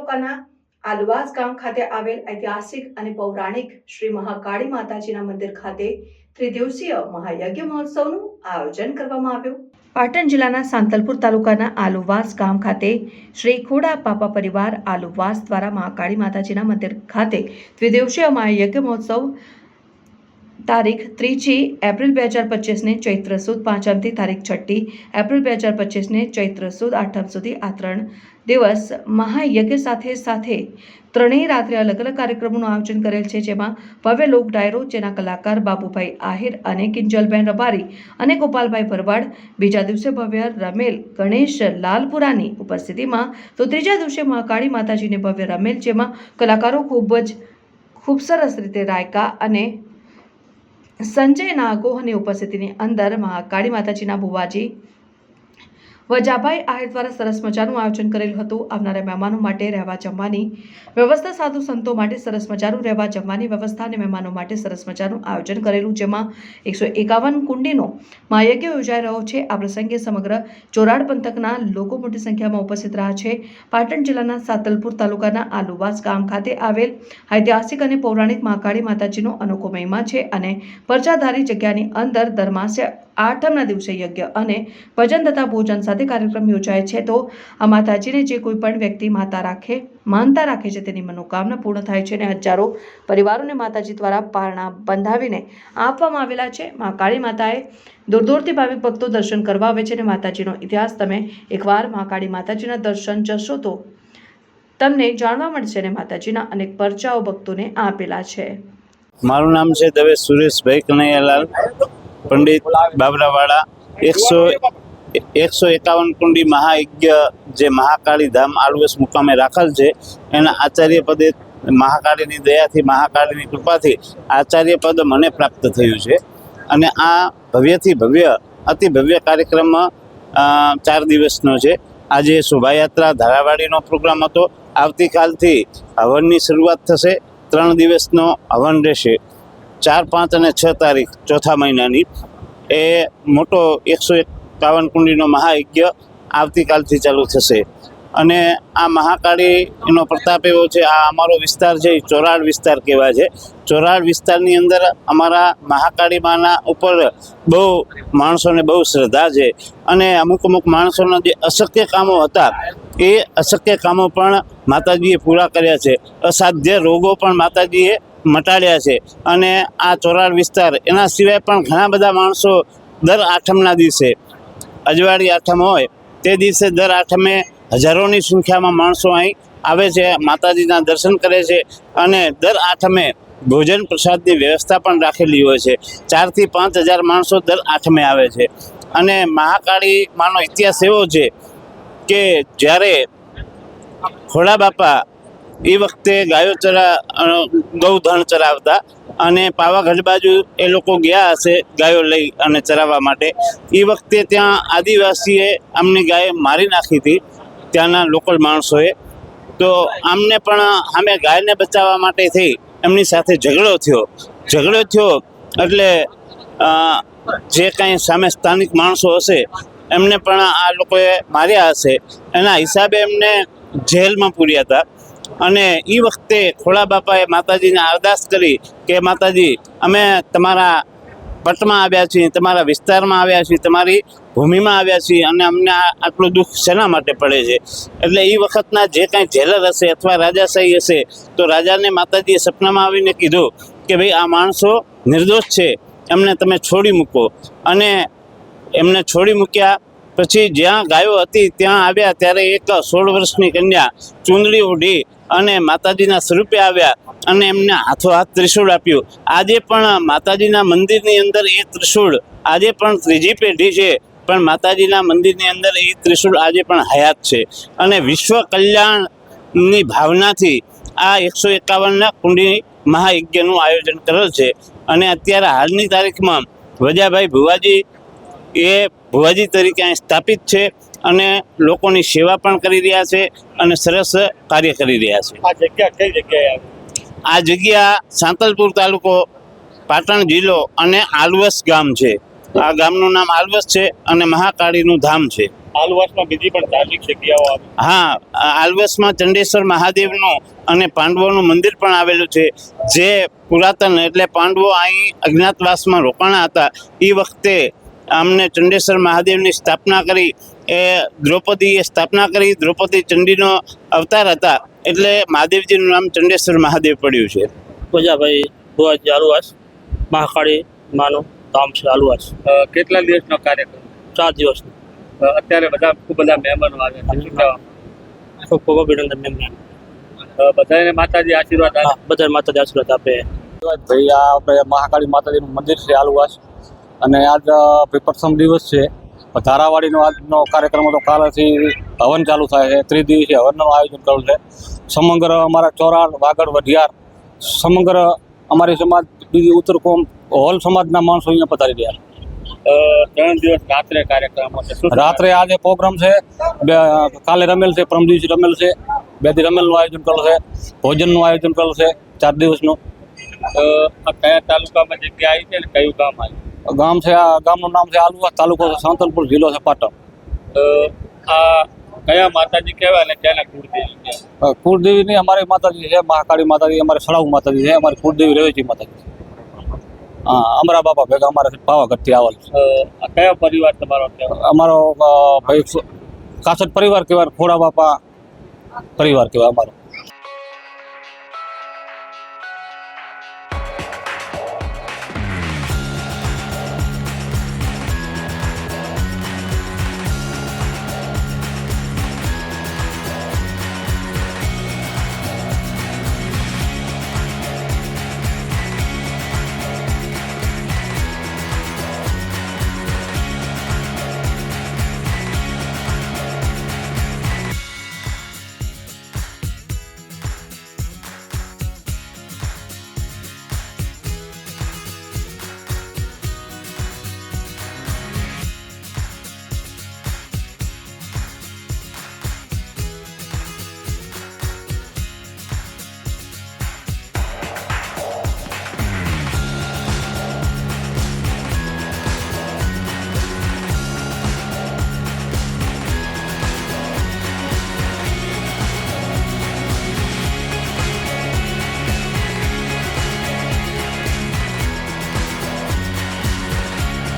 તાલુકાના આલુવાસ ગામ ખાતે આવેલ ઐતિહાસિક અને પૌરાણિક શ્રી મહાકાળી માતાજીના મંદિર ખાતે ત્રિદિવસીય મહાયજ્ઞ મહોત્સવનું આયોજન કરવામાં આવ્યું। પાટણ જિલ્લાના સાંતલપુર તાલુકાના આલુવાસ ગામ ખાતે શ્રી ખોડા બાપા પરિવાર આલુવાસ દ્વારા મહાકાળી માતાજીના મંદિર ખાતે ત્રિદિવસીય મહાયજ્ઞ મહોત્સવ તારીખ 3 એપ્રિલ 2025 ને ચૈત્ર સુદ 5 થી તારીખ 6 એપ્રિલ 2025 ને ચૈત્ર સુદ 8 સુધી આ 3 દિવસ મહાયજ્ઞ સાથે ત્રણેય રાત્રે અલગ અલગ કાર્યક્રમોનું આયોજન કરેલ છે, જેમાં ભવ્ય લોક ડાયરો, જેના કલાકાર બાબુભાઈ આહિર અને કિંજલબેન રબારી અને ગોપાલભાઈ ભરવાડ, બીજા દિવસે ભવ્ય રમેલ ગણેશ લાલપુરાની ઉપસ્થિતિમાં, તો ત્રીજા દિવસે મહાકાળી માતાજીને ભવ્ય રમેલ, જેમાં કલાકારો ખૂબ સરસ રીતે રાયકા અને સંજય નાગોહની ઉપસ્થિતિની અંદર મહાકાળી માતાજીના ભુવાજી વજાભાઈ આહિર દ્વારા સરસ મજાનું આયોજન કરેલું હતું। આવનારા મહેમાનો માટે રહેવા જમવાની વ્યવસ્થા, સાધુ સંતો માટે સરસ મજાનું રહેવા જમવાની વ્યવસ્થા અને મહેમાનો માટે સરસ મજાનું આયોજન કરેલું, જેમાં 151 કુંડીનો મહાયજ્ઞ યોજાઈ રહ્યો છે। આ પ્રસંગે સમગ્ર ચોરાડ પંથકના લોકો મોટી સંખ્યામાં ઉપસ્થિત રહ્યા છે। પાટણ જિલ્લાના સાતલપુર તાલુકાના આલુવાસ ગામ ખાતે આવેલ ઐતિહાસિક અને પૌરાણિક મહાકાળી માતાજીનો અનોખો મહિમા છે અને પરચાધારી જગ્યાની અંદર દર માસે આઠમના દિવસે યજ્ઞ અને ભજન તથા ભોજન સાથે કાર્યક્રમ યોજાય છે। તો આ માતાજીને જે કોઈ પણ વ્યક્તિ માનતા રાખે છે તેની મનોકામના પૂર્ણ થાય છે અને હજારો પરિવારોને માતાજી દ્વારા પારણા બંધાવીને આપવામાં આવેલા છે। મહાકાળી માતાએ દૂર દૂરથી ભાવિક ભક્તો દર્શન કરવા આવે છે અને માતાજીનો ઇતિહાસ તમે એકવાર મહાકાળી માતાજીના દર્શન જશો તો તમને જાણવા મળશે અને માતાજીના અનેક પરચાઓ ભક્તોને આપેલા છે। મારું નામ છે દવે સુરેશભાઈ કનૈયાલાલ પંડિત બાબરાવાડા। 151 કુંડી મહાયજ્ઞ જે મહાકાળી ધામ આલુવાસ મુકામે રાખેલ છે, એના આચાર્ય પદે મહાકાળીની દયાથી, મહાકાળીની કૃપાથી આચાર્ય પદ મને પ્રાપ્ત થયું છે અને આ ભવ્યથી ભવ્ય અતિ ભવ્ય કાર્યક્રમ 4 દિવસનો છે। આજે શોભાયાત્રા ધારાવાડીનો પ્રોગ્રામ હતો। આવતીકાલથી હવનની શરૂઆત થશે। 3 દિવસનો હવન રહેશે। 4, 5 અને 6 તારીખ ચોથા મહિનાની એ મોટો 151 કુંડીનો મહાયજ્ઞ આવતીકાલથી ચાલુ થશે અને આ મહાકાળીનો પ્રતાપ એવો છે। આ અમારો વિસ્તાર છે એ ચોરાડ વિસ્તાર કહેવાય છે। ચોરાડ વિસ્તારની અંદર અમારા મહાકાળી માના ઉપર બહુ માણસોને બહુ શ્રદ્ધા છે અને અમુક માણસોના જે અશક્ય કામો હતા એ અશક્ય કામો પણ માતાજીએ પૂરા કર્યા છે। અસાધ્ય રોગો પણ માતાજીએ મટાડ્યા છે અને આ ચોરાડ વિસ્તાર એના સિવાય પણ ઘણા બધા માણસો દર આઠમના દિવસે, અજવાળી આઠમ હોય તે દિવસે દર આઠમે હજારોની સંખ્યામાં માણસો અહીં આવે છે, માતાજીના દર્શન કરે છે અને દર આઠમે ભોજન પ્રસાદની વ્યવસ્થા પણ રાખેલી હોય છે। 4 થી 5 હજાર માણસો દર આઠમે આવે છે અને મહાકાળી માનો ઇતિહાસ એવો છે કે જ્યારે ખોડા બાપા એ વખતે ગૌધન ચરાવતા અને પાવાગઢ બાજુ એ લોકો ગયા હશે ગાયો લઈ અને ચરાવવા માટે। એ વખતે ત્યાં આદિવાસીએ આમની ગાય મારી નાખી હતી, ત્યાંના લોકલ માણસોએ। તો આમને પણ સામે ગાયને બચાવવા માટે થઈ એમની સાથે ઝઘડો થયો એટલે જે કાંઈ સામે સ્થાનિક માણસો હશે એમને પણ આ લોકોએ માર્યા હશે, એના હિસાબે એમને જેલમાં પૂર્યા હતા અને એ વખતે ખોડા બાપાએ માતાજીને અરદાસ કરી કે માતાજી, અમે તમારા પટમાં આવ્યા છીએ, તમારા વિસ્તારમાં આવ્યા છીએ, તમારી ભૂમિમાં આવ્યા છીએ અને અમને આટલું દુઃખ શેના માટે પડે છે? એટલે એ વખતના જે કાંઈ જેલર હશે અથવા રાજાશાહી હશે તો રાજાને માતાજીએ સપનામાં આવીને કીધું કે ભાઈ આ માણસો નિર્દોષ છે, એમને તમે છોડી મૂકો અને એમને છોડી મૂક્યા। પછી જ્યાં ગાયો હતી ત્યાં આવ્યા ત્યારે એક 16 વર્ષની કન્યા ચૂંદડી ઓઢી અને માતાજીના સ્વરૂપે આવ્યા અને એમને હાથોહાથ ત્રિશૂળ આપ્યું। આજે પણ માતાજીના મંદિરની અંદર એ ત્રિશૂળ આજે પણ 3જી પેઢી છે પણ માતાજીના મંદિરની અંદર એ ત્રિશૂળ આજે પણ હયાત છે અને વિશ્વ કલ્યાણની ભાવનાથી આ 151 કુંડી મહાયજ્ઞનું આયોજન કરેલ છે અને અત્યારે હાલની તારીખમાં વજાભાઈ ભુવાજી એ ભુવાજી તરીકે અહીં સ્થાપિત છે અને લોકોની સેવા પણ કરી રહ્યા છે અને સરસ કાર્ય કરી રહ્યા છે। આ જગ્યા કઈ જગ્યાએ આવે? આ જગ્યા સાંતલપુર તાલુકો, પાટણ જિલ્લો અને આલુવાસ ગામ છે। આ ગામનું નામ આલુવાસ છે અને મહાકાળીનું ધામ છે। આલવાસમાં બીજી પણ ધાર્મિક જગ્યાઓ આવે. હા, આલવેસમાં ચંડેશ્વર મહાદેવનું અને પાંડવોનું મંદિર પણ આવેલું છે, જે પુરાતન એટલે પાંડવો અહીં અજ્ઞાતવાસમાં રોકાણા હતા. એ વખતે અમને ચંડેશ્વર મહાદેવની સ્થાપના કરી, એ દ્રૌપદીએ સ્થાપના કરી. દ્રૌપદી ચંડીનો અવતાર હતા, એટલે મહાદેવજીનું નામ ચંડેશ્વર મહાદેવ પડ્યું છે. પૂજાભાઈ ભુવાજી આલુવાસ મહાકાળી માનું ધામ છે આલુવાસ. કેટલા દિવસનો કાર્યક્રમ? 4 દિવસનું. અત્યારે ખૂબ બધા મહેમાનો આવે છે. શું કહેવા? ખૂબ ખૂબ અભિનંદન એમને. બધાને માતાજી આશીર્વાદ આપે. હા, બધા માતાજી આશીર્વાદ આપે. ભાઈ આ આપણે મહાકાળી માતાજીનું મંદિર છે આલુવાસ, અને આજ પ્રથમ દિવસ છે. ધારાવાડીનો આજનો કાર્યક્રમ હતો. કાલથી હવન ચાલુ થાય છે. ત્રિદિવસીય હવનનું આયોજન કરેલું છે. સમગ્ર અમારા ચોરાડ, વાગડ, વઢિયાર, સમગ્ર અમારી સમાજ, બીજી ઉત્તર કોમ, હોલ સમાજના માણસો અહીંયા પધારી રહ્યા છે. 3 દિવસ રાત્રે કાર્યક્રમ હશે. શું રાત્રે આજે પ્રોગ્રામ છે, કાલે રમેલ છે, પરમ દિવસે રમેલ છે, 2 દી રમેલનું આયોજન કરેલું છે, ભોજનનું આયોજન કરેલું છે 4 દિવસનું. આ કયા તાલુકામાં જગ્યા આવી છે અને કયું ગામ આવ્યું? ગામ છે, આ ગામનું નામ છે આલુવાસ, તાલુકો છે સાંતલપુર, જિલ્લો છે પાટણ. આ કયા માતાજી કહેવાય અને ક્યાંના કુળદેવી કહેવાય? કુળદેવીની અમારી માતાજી છે મહાકાળી માતાજી, અમારી સડાઉ માતાજી છે, અમારી કુળદેવી રવેચી માતાજી. હા, અમરા બાપા ભેગા અમારે પાવાગઢથી આવેલ છે. આ કયો પરિવાર તમારો કહેવાય? અમારો ભાઈ કાસટ પરિવાર કહેવાય, ખોડા બાપા પરિવાર કહેવાય અમારો.